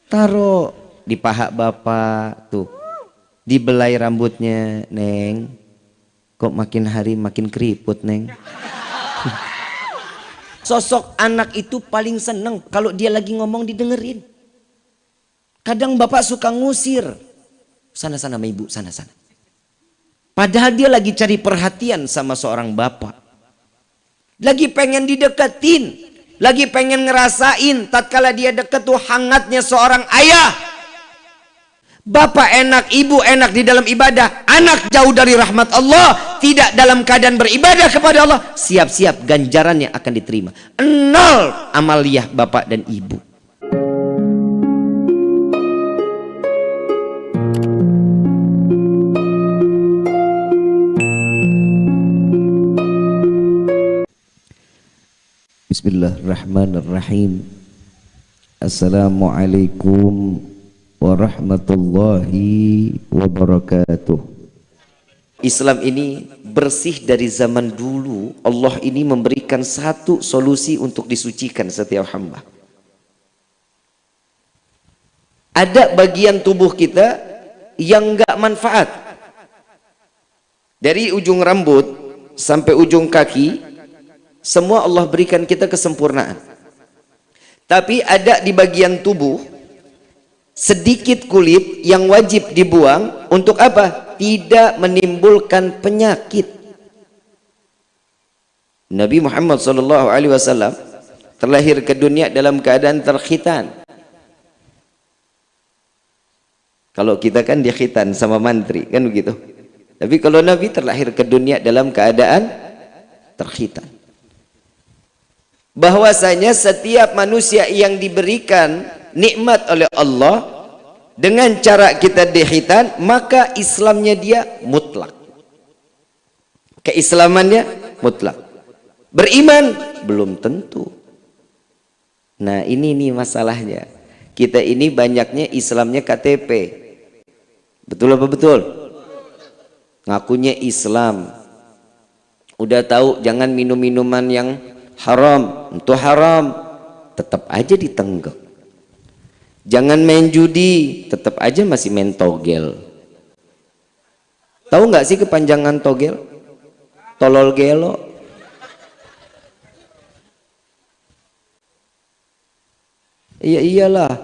Taruh di paha bapak tuh, dibelai rambutnya, Neng. Kok makin hari makin keriput, Neng. Sosok anak itu paling seneng kalau dia lagi ngomong didengerin. Kadang bapak suka ngusir, sana-sana sama ibu, sana-sana. Padahal dia lagi cari perhatian sama seorang bapak. Lagi pengen dideketin, lagi pengen ngerasain tatkala dia deket tuh hangatnya seorang ayah. Bapak enak, ibu enak di dalam ibadah, anak jauh dari rahmat Allah, tidak dalam keadaan beribadah kepada Allah, siap-siap ganjarannya akan diterima. 0 amaliyah bapak dan ibu. Bismillahirrahmanirrahim. Assalamualaikum warahmatullahi wabarakatuh. Islam ini bersih dari zaman dulu. Allah ini memberikan satu solusi untuk disucikan setiap hamba. Ada bagian tubuh kita yang enggak manfaat. Dari ujung rambut sampai ujung kaki, semua Allah berikan kita kesempurnaan. Tapi ada di bagian tubuh sedikit kulit yang wajib dibuang. Untuk apa? Tidak menimbulkan penyakit. Nabi Muhammad SAW terlahir ke dunia dalam keadaan terkhitan. Kalau kita kan dia khitan sama mantri, kan begitu. Tapi kalau Nabi terlahir ke dunia dalam keadaan terkhitan. Bahwasanya setiap manusia yang diberikan nikmat oleh Allah dengan cara kita dikhitan, maka Islamnya dia mutlak, keislamannya mutlak. Beriman belum tentu. Nah ini nih masalahnya, kita ini banyaknya Islamnya KTP. Betul apa betul? Ngakunya Islam, udah tahu jangan minum minuman yang haram, itu haram, tetap aja ditenggak. Jangan main judi, tetap aja masih main togel. Tahu nggak sih kepanjangan togel? Tolol gelo. Iya iyalah,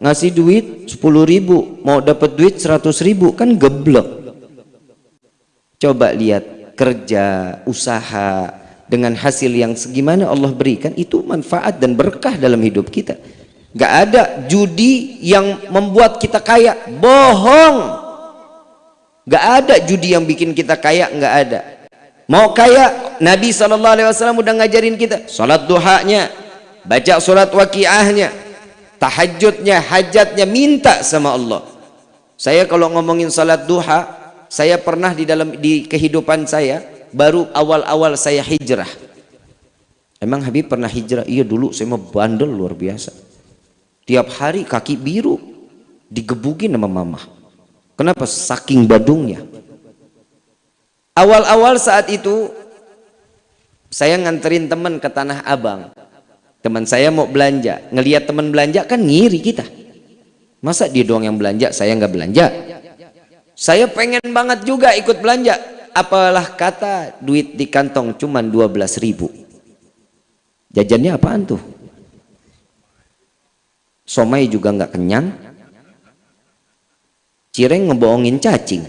ngasih duit 10.000 mau dapat duit 100.000, kan geblek. Coba lihat kerja, usaha dengan hasil yang segimana Allah berikan, itu manfaat dan berkah dalam hidup kita. Gak ada judi yang membuat kita kaya, bohong. Gak ada judi yang bikin kita kaya, gak ada. Mau kaya, Nabi SAW udah ngajarin kita sholat duhanya, baca surat waqiahnya, tahajudnya, hajatnya, minta sama Allah. Saya kalau ngomongin sholat duha, saya pernah di kehidupan saya, baru awal-awal saya hijrah. Emang Habib pernah hijrah? Iya dulu saya mau bandel luar biasa. Tiap hari kaki biru digebukin sama mama. Kenapa? Saking badungnya. Awal-awal saat itu saya nganterin teman ke Tanah Abang. Teman saya mau belanja, ngelihat teman belanja kan ngiri kita. Masa dia doang yang belanja, saya nggak belanja? Saya pengen banget juga ikut belanja. Apalah kata duit di kantong cuman 12.000. Jajannya apaan tuh? Somai juga nggak kenyang. Cireng ngebohongin cacing.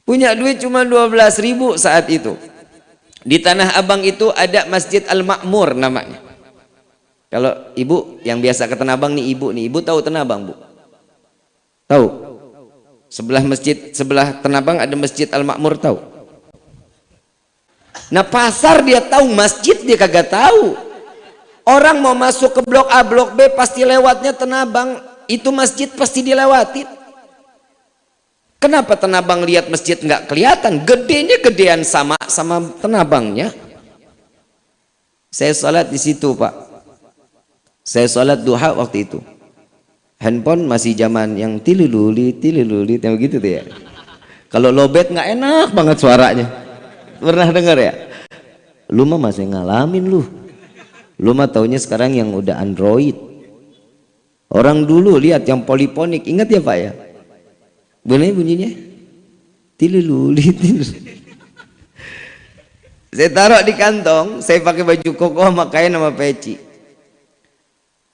Punya duit cuma 12.000 saat itu. Di Tanah Abang itu ada Masjid Al-Ma'mur namanya. Kalau ibu yang biasa ke Tanah Abang nih, ibu tahu Tanah Abang, Bu? Tahu? Sebelah Tanah Abang ada Masjid Al-Ma'mur, tahu? Nah pasar dia tahu, masjid dia kagak tahu. Orang mau masuk ke blok A, blok B pasti lewatnya Tanah Abang. Itu masjid pasti dilewatin. Kenapa Tanah Abang lihat masjid nggak kelihatan? Gedenya gedean sama Tanah Abangnya. Saya sholat di situ, Pak. Saya sholat duha waktu itu. Handphone masih zaman yang tililuli yang begitu tuh ya. Kalau lowbat nggak enak banget suaranya. Pernah dengar ya? Lu mah masih ngalamin lu. Lu mah taunya sekarang yang udah Android. Orang dulu lihat yang poliponik, ingat ya Pak ya? Boleh bunyinya? Tilululi, tilululi. Saya taruh di kantong, saya pakai baju koko sama kain sama peci.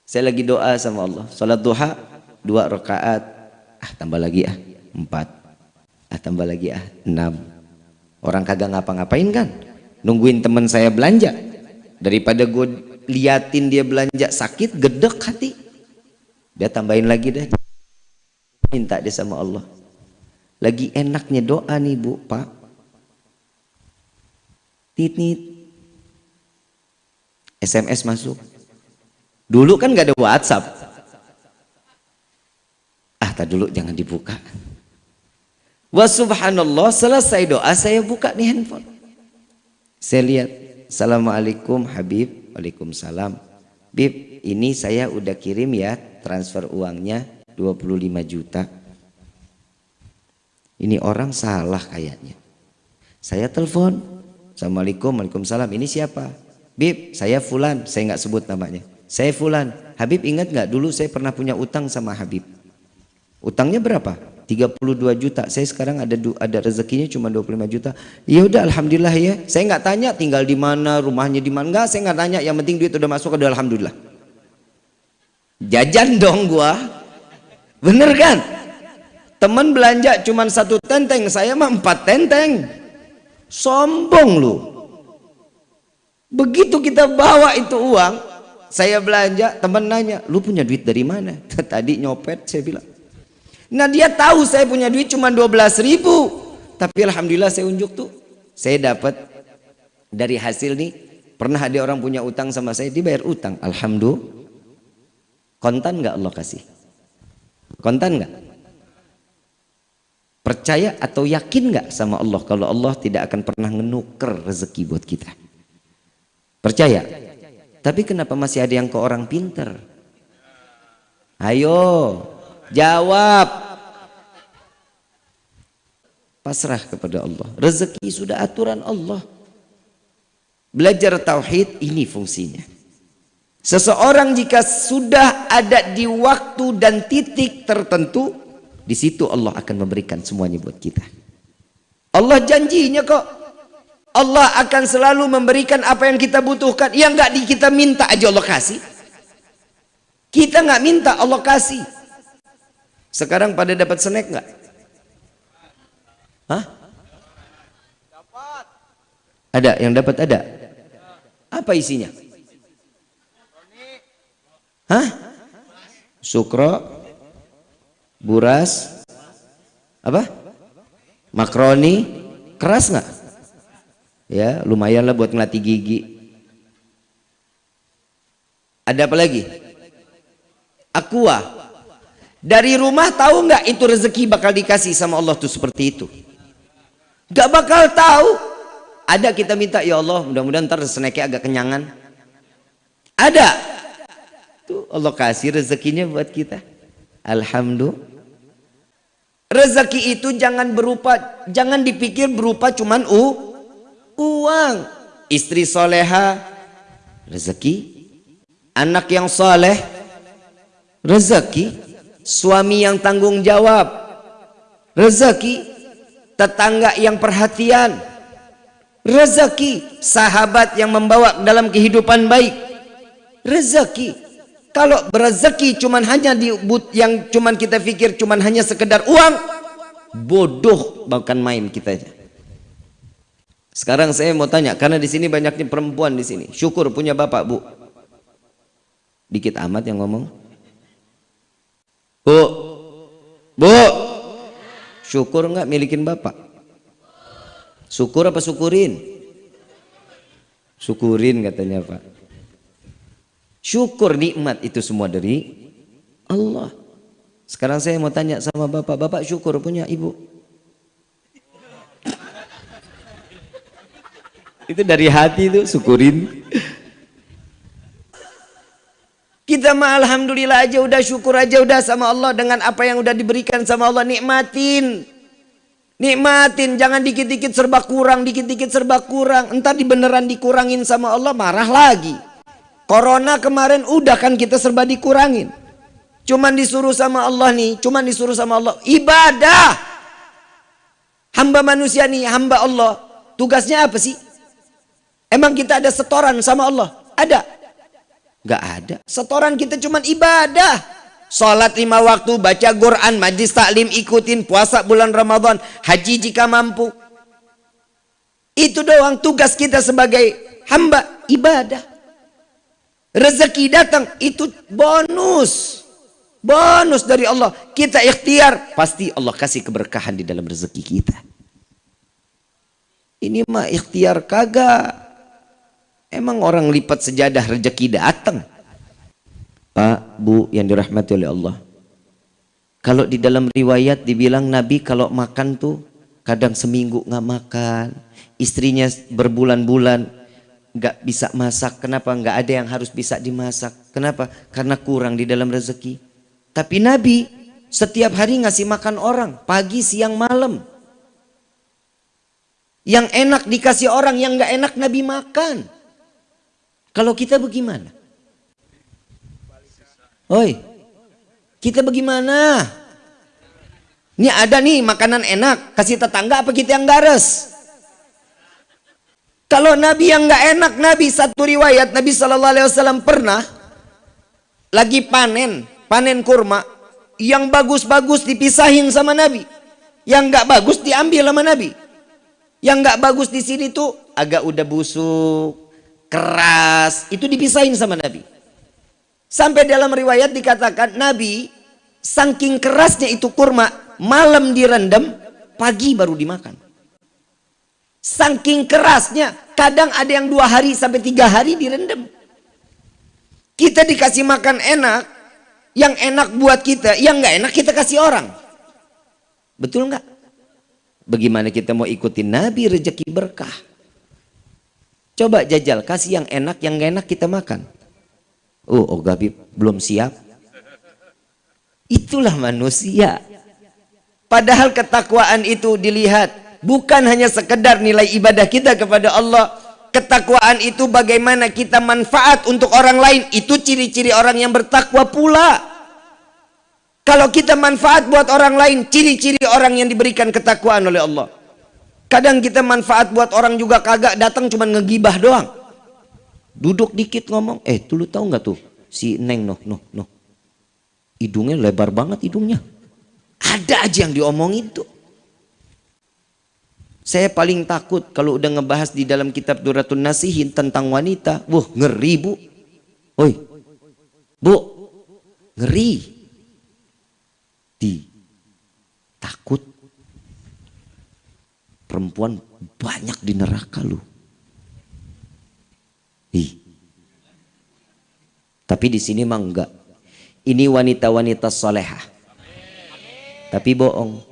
Saya lagi doa sama Allah. Salat duha 2 rakaat. Tambah lagi 4. Tambah lagi 6. Orang kagak ngapa-ngapain kan? Nungguin teman saya belanja. Daripada gue liatin dia belanja sakit, gedek hati. Dia tambahin lagi deh. Minta dia sama Allah. Lagi enaknya doa nih Bu, Pak. Tit-nit. SMS masuk. Dulu kan gak ada WhatsApp. Tak dulu jangan dibuka. Wa subhanallah, selesai doa saya buka nih handphone. Saya lihat, Assalamualaikum Habib. Waalaikumsalam. Bib, ini saya udah kirim ya transfer uangnya 25 juta. Ini orang salah kayaknya. Saya telepon. Assalamualaikum, waalaikumsalam. Ini siapa? Bib, saya Fulan. Saya nggak sebut namanya. Saya Fulan. Habib ingat nggak dulu saya pernah punya utang sama Habib? Utangnya berapa? 32 juta. Saya sekarang ada rezekinya cuma 25 juta. Ya udah, alhamdulillah ya. Saya nggak tanya tinggal di mana, rumahnya di mana. Enggak, saya nggak tanya. Yang penting duit udah masuk, udah alhamdulillah. Jajan dong gua. Bener kan? Temen belanja cuma 1 tenteng, saya mah 4 tenteng. Sombong lu. Begitu kita bawa itu uang, saya belanja, temen nanya, lu punya duit dari mana? Tadi nyopet, saya bilang. Nah dia tahu saya punya duit cuma 12.000, tapi alhamdulillah saya unjuk tuh, saya dapat dari hasil nih. Pernah ada orang punya utang sama saya, dibayar utang, alhamdulillah. Kontan nggak Allah kasih? Kontan nggak? Percaya atau yakin nggak sama Allah kalau Allah tidak akan pernah ngenuker rezeki buat kita? Percaya? Tapi kenapa masih ada yang ke orang pinter? Ayo jawab. Pasrah kepada Allah. Rezeki sudah aturan Allah. Belajar tauhid ini fungsinya. Seseorang jika sudah ada di waktu dan titik tertentu, di situ Allah akan memberikan semuanya buat kita. Allah janjinya kok. Allah akan selalu memberikan apa yang kita butuhkan. Yang nggak kita minta aja Allah kasih. Kita nggak minta Allah kasih. Sekarang pada dapat snack nggak? Hah? Ada yang dapat ada? Apa isinya? Hah? Sukro, buras, apa? Makroni, keras nggak? Ya, lumayan lah buat ngelatih gigi. Ada apa lagi? Aqua. Dari rumah tahu nggak itu rezeki bakal dikasih sama Allah tuh seperti itu? Gak bakal tahu. Ada kita minta, ya Allah mudah-mudahan ntar snacknya agak kenyangan. Ada. Tuh Allah kasih rezekinya buat kita. Alhamdulillah. Rezeki itu jangan dipikir berupa cuman uang. Istri soleha, rezeki. Anak yang soleh, rezeki. Suami yang tanggung jawab, rezeki. Tetangga yang perhatian, rezeki. Sahabat yang membawa dalam kehidupan baik, rezeki. Kalau berezeki cuman hanya yang cuman kita pikir cuman hanya sekedar uang, bodoh bahkan main kita aja. Sekarang saya mau tanya, karena di sini banyaknya perempuan di sini. Syukur punya bapak, Bu. Dikit amat yang ngomong. Bu, syukur nggak milikin bapak? Syukur apa syukurin? Syukurin katanya Pak. Syukur nikmat itu semua dari Allah. Sekarang saya mau tanya sama bapak, bapak syukur punya ibu? Itu dari hati itu syukurin. Kita mah alhamdulillah aja udah, syukur aja udah sama Allah dengan apa yang udah diberikan sama Allah. Nikmatin. Nikmatin, jangan dikit-dikit serba kurang, dikit-dikit serba kurang. Entar beneran dikurangin sama Allah, marah lagi. Corona kemarin udah kan kita serba dikurangin. Cuman disuruh sama Allah nih, cuman disuruh sama Allah ibadah. Hamba manusia nih, hamba Allah. Tugasnya apa sih? Emang kita ada setoran sama Allah? Ada? Gak ada. Setoran kita cuman ibadah. Salat 5 waktu, baca Quran, majlis taklim ikutin, puasa bulan Ramadan, haji jika mampu. Itu doang tugas kita sebagai hamba ibadah. Rezeki datang itu bonus. Bonus dari Allah. Kita ikhtiar, pasti Allah kasih keberkahan di dalam rezeki kita. Ini mah ikhtiar kagak. Emang orang lipat sejadah rezeki datang. Pak, Bu yang dirahmati oleh Allah. Kalau di dalam riwayat dibilang Nabi kalau makan tuh kadang seminggu nggak makan. Istrinya berbulan-bulan nggak bisa masak. Kenapa? Nggak ada yang harus bisa dimasak. Kenapa? Karena kurang di dalam rezeki. Tapi Nabi setiap hari ngasih makan orang. Pagi, siang, malam. Yang enak dikasih orang, yang nggak enak Nabi makan. Kalau kita bagaimana? Oi, kita bagaimana? Ini ada nih makanan enak, kasih tetangga apa kita yang gares? Kalau Nabi yang nggak enak, Nabi satu riwayat Nabi SAW pernah lagi panen kurma, yang bagus-bagus dipisahin sama Nabi, yang nggak bagus diambil sama Nabi. Yang nggak bagus di sini tuh agak udah busuk, keras, itu dipisahin sama Nabi. Sampai dalam riwayat dikatakan Nabi saking kerasnya itu kurma, malam direndam, pagi baru dimakan. Saking kerasnya, kadang ada yang 2 hari sampai 3 hari direndam. Kita dikasih makan enak, yang enak buat kita, yang nggak enak kita kasih orang. Betul nggak? Bagaimana kita mau ikutin Nabi rezeki berkah? Coba jajal, kasih yang enak, yang nggak enak kita makan. Oh Gabib belum siap. Itulah manusia. Padahal ketakwaan itu dilihat bukan hanya sekedar nilai ibadah kita kepada Allah. Ketakwaan itu bagaimana kita manfaat untuk orang lain. Itu ciri-ciri orang yang bertakwa pula. Kalau kita manfaat buat orang lain, ciri-ciri orang yang diberikan ketakwaan oleh Allah. Kadang kita manfaat buat orang juga kagak, datang cuma ngegibah doang. Duduk dikit ngomong, tuh lu tahu nggak tuh si Neng noh. Hidungnya lebar banget hidungnya. Ada aja yang diomongin tuh. Saya paling takut kalau udah ngebahas di dalam kitab Duratun Nasihin tentang wanita. Wah, ngeri Bu. Oi, Bu, ngeri. Takut perempuan banyak di neraka lu. Tapi di sini mah enggak. Ini wanita-wanita solehah. Tapi bohong.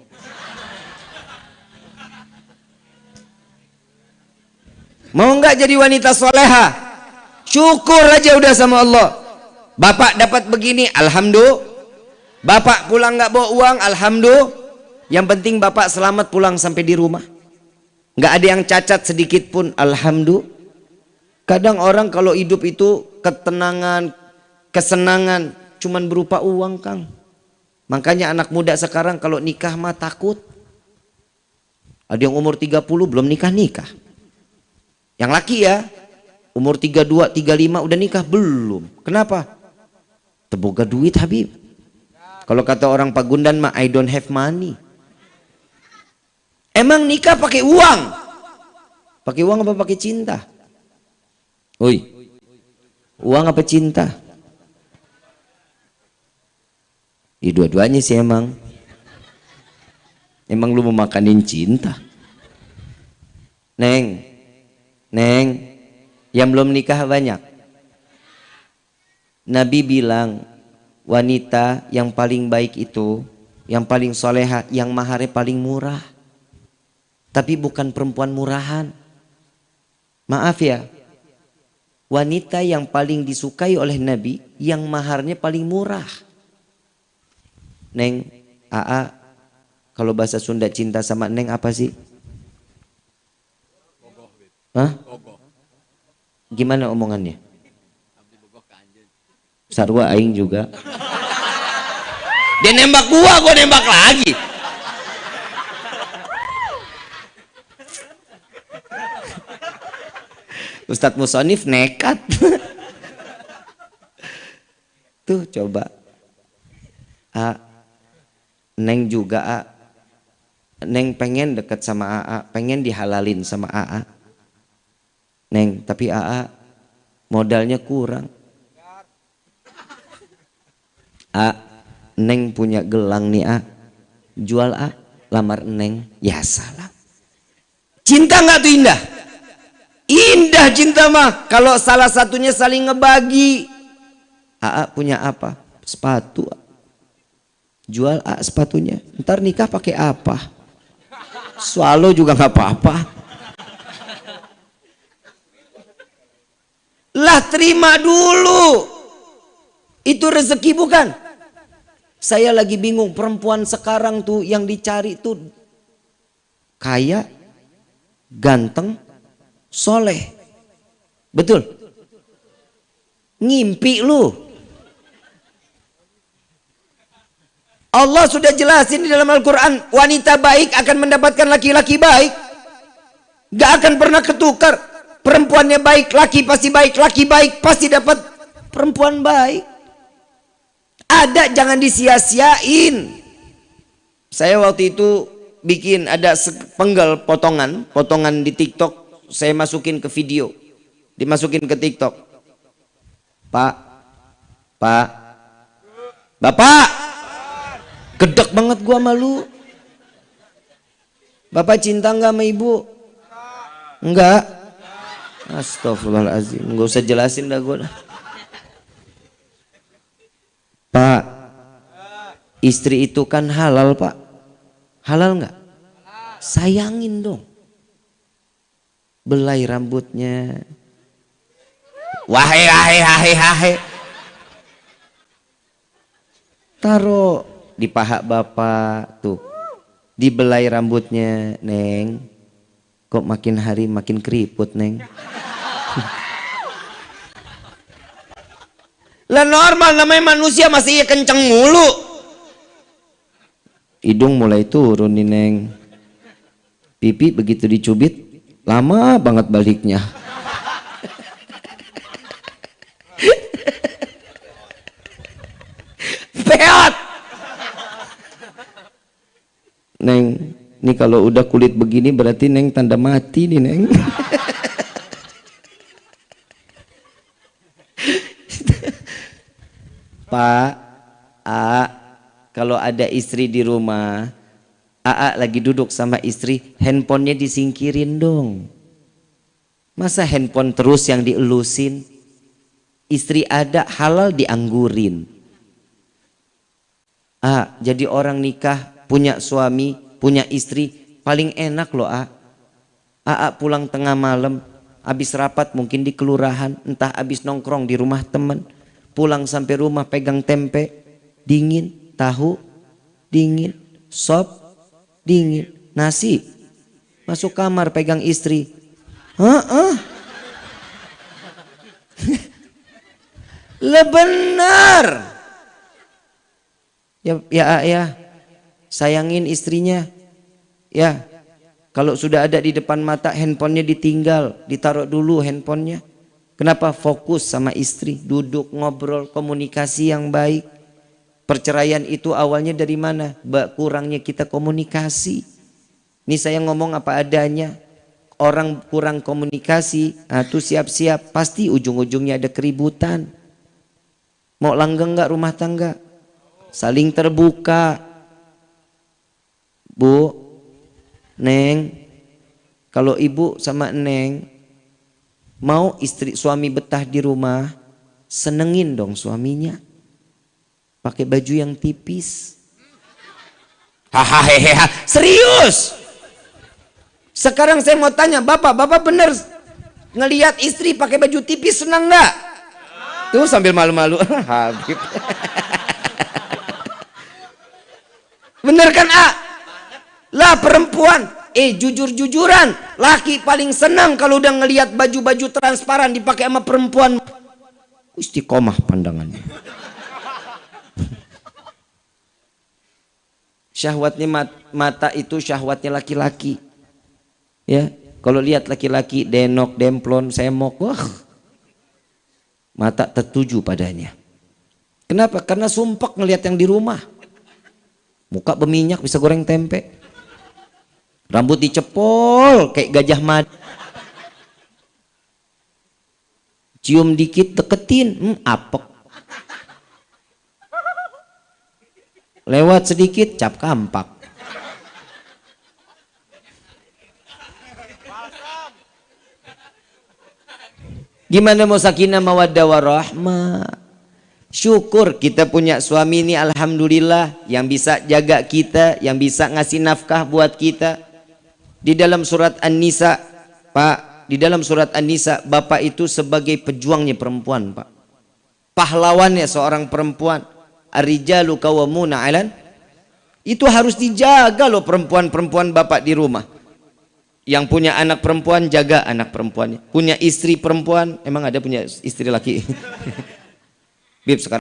Mau enggak jadi wanita solehah? Syukur aja udah sama Allah. Bapak dapat begini, alhamdulillah. Bapak pulang enggak bawa uang, alhamdulillah. Yang penting bapak selamat pulang sampai di rumah. Enggak ada yang cacat sedikit pun, alhamdulillah. Kadang orang kalau hidup itu ketenangan, kesenangan cuman berupa uang, Kang. Makanya anak muda sekarang kalau nikah mah takut. Ada yang umur 30 belum nikah. Yang laki ya, umur 32, 35 udah nikah belum. Kenapa? Teboga duit Habib. Kalau kata orang Pagundan mah I don't have money. Emang nikah pakai uang? Pakai uang apa pakai cinta? Oi, uang apa cinta? Dua-duanya sih emang. Emang lu mau makanin cinta? Neng, yang belum nikah banyak. Nabi bilang wanita yang paling baik itu, yang paling soleha, yang maharnya paling murah. Tapi bukan perempuan murahan. Maaf ya, wanita yang paling disukai oleh Nabi, yang maharnya paling murah. Neng, Aa, kalau bahasa Sunda cinta sama Neng apa sih? Hah? Gimana omongannya? Sarwa aing juga. Dia nembak gua nembak lagi. Ustadz Musonif nekat. Tuh coba. Neng juga Neng pengen deket sama pengen dihalalin sama Neng, tapi modalnya kurang. Neng punya gelang nih jual lamar Neng. Ya salah. Cinta nggak tuh indah? Indah cinta mah kalau salah satunya saling ngebagi. Punya apa? Sepatu. Jual sepatunya. Ntar nikah pakai apa? Swallow juga nggak apa-apa. Lah terima dulu. Itu rezeki bukan? Saya lagi bingung, perempuan sekarang tuh yang dicari tuh kaya, ganteng, soleh. Betul? Ngimpi lu. Allah sudah jelasin di dalam Al-Quran, wanita baik akan mendapatkan laki-laki baik. Gak akan pernah ketukar. Perempuannya baik, laki pasti baik. Laki baik pasti dapat perempuan baik. Ada, jangan disia-siain. Saya waktu itu bikin ada sepenggal potongan di TikTok, saya masukin ke video, dimasukin ke TikTok. Bapak, gedek banget gua malu. Bapak cinta nggak sama ibu? Enggak. Astagfirullahaladzim, nggak usah jelasin dah gua. Pak, istri itu kan halal Pak. Halal nggak? Sayangin dong. Belai rambutnya. Wahai. Taruh di paha bapak tuh. Dibelai rambutnya, Neng. Kok makin hari makin keriput, Neng. Lah normal, namanya manusia masih kenceng mulu. Hidung mulai turun nih Neng. Pipi begitu dicubit lama banget baliknya. Peot. Neng, nih kalau udah kulit begini berarti Neng tanda mati nih Neng. Pak, kalau ada istri di rumah, lagi duduk sama istri, handphonenya disingkirin dong. Masa handphone terus yang dielusin? Istri ada halal dianggurin. Jadi orang nikah, punya suami, punya istri, paling enak loh pulang tengah malam, habis rapat mungkin di kelurahan, entah habis nongkrong di rumah teman. Pulang sampai rumah pegang tempe, dingin, tahu, dingin, sop, dingin, nasi. Masuk kamar pegang istri. Lah benar. Ya, sayangin istrinya. Ya, kalau sudah ada di depan mata handphonenya ditinggal, ditaruh dulu handphonenya. Kenapa? Fokus sama istri, duduk ngobrol, komunikasi yang baik. Perceraian itu awalnya dari mana? Kurangnya kita komunikasi. Ini saya ngomong apa adanya. Orang kurang komunikasi, tuh siap-siap pasti ujung-ujungnya ada keributan. Mau langgeng nggak rumah tangga? Saling terbuka. Bu, Neng, kalau ibu sama Neng mau suami betah di rumah, senengin dong suaminya. Pakai baju yang tipis. Hahaha, serius. Sekarang saya mau tanya, Bapak bener ngelihat istri pakai baju tipis senang nggak? Tuh sambil malu-malu. Habib. Bener kan Lah perempuan. Jujur-jujuran, laki paling senang kalau udah ngelihat baju-baju transparan dipakai sama perempuan. Istiqomah pandangannya. Syahwatnya mata itu syahwatnya laki-laki. Ya, kalau lihat laki-laki denok, demplon, semok, wah, mata tertuju padanya. Kenapa? Karena sumpek ngelihat yang di rumah. Muka berminyak bisa goreng tempe. Rambut dicepol kayak gajah mada. Cium dikit deketin, apek. Lewat sedikit cap kampak. Gimana mau sakinah mawaddah warahmah? Syukur kita punya suami ini, alhamdulillah, yang bisa jaga kita, yang bisa ngasih nafkah buat kita. Di dalam surat An-Nisa, Pak, di dalam surat An-Nisa, bapak itu sebagai pejuangnya perempuan, Pak. Pahlawannya seorang perempuan. Ar-rijalu qawwamuna 'alan. Itu harus dijaga loh perempuan-perempuan bapak di rumah. Yang punya anak perempuan, jaga anak perempuannya. Punya istri perempuan, emang ada punya istri laki? Bib, sekarang